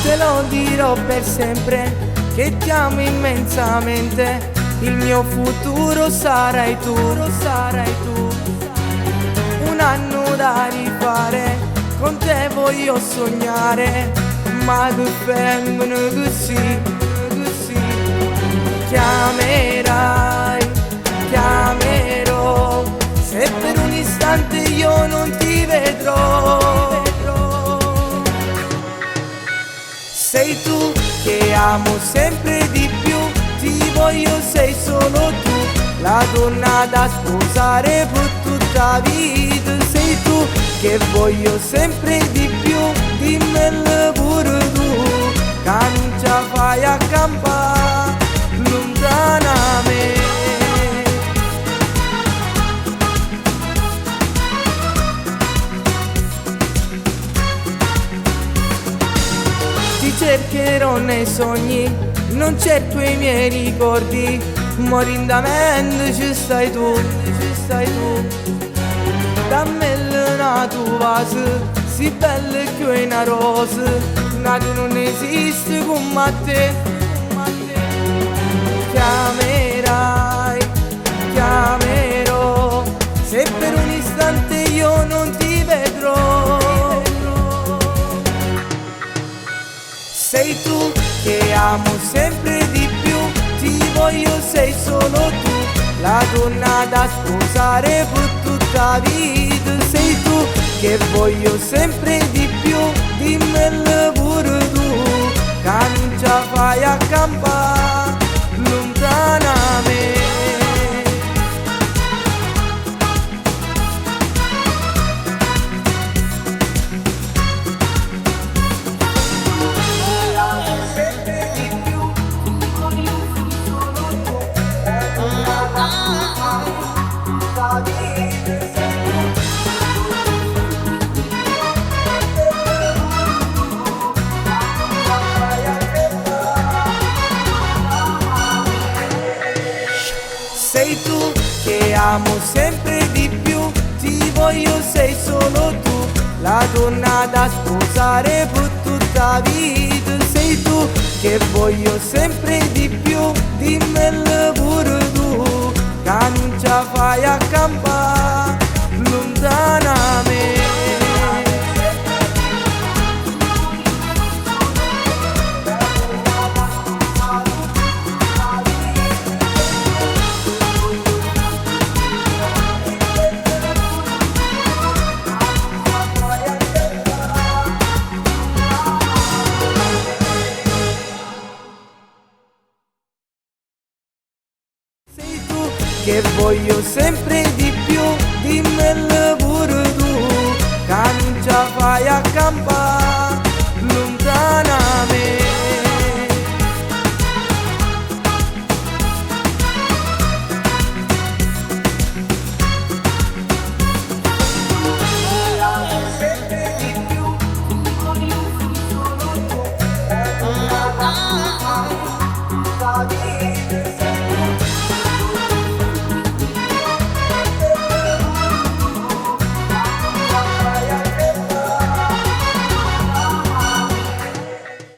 Te lo dirò per sempre, che ti amo immensamente. Il mio futuro sarai tu, sarai tu. Un anno da rifare, con te voglio sognare. Ma che femmina così, così. Chiamerai, chiamerò, se per un istante io non ti vedrò. Sei tu che amo sempre di più, ti voglio, sei solo tu, la donna da sposare per tutta la vita. Sei tu che voglio sempre di più, dimmelo pure tu, che non ci fai accampare lontana a me. Ti cercherò nei sogni, non cerco i miei ricordi, morindamente ci stai tu, ci stai tu. Dammelo una tua vase, si bella che è una rosa, nato non esiste come te. Chiamerai, chiamerò, se per un istante io non ti vedrò. Sei tu che amo sempre di più, ti voglio, sei solo tu, la donna da sposare per tutta la vita. Sei tu che voglio sempre di più, dimmelo pure tu, che non ci fai accampare lontana a me. Sei tu che amo sempre di più, ti voglio, sei solo tu, la donna da sposare per tutta la vita. Sei tu che voglio sempre di più, dimmelo pure tu, che non ci fai accampare lontana a me. Che voglio sempre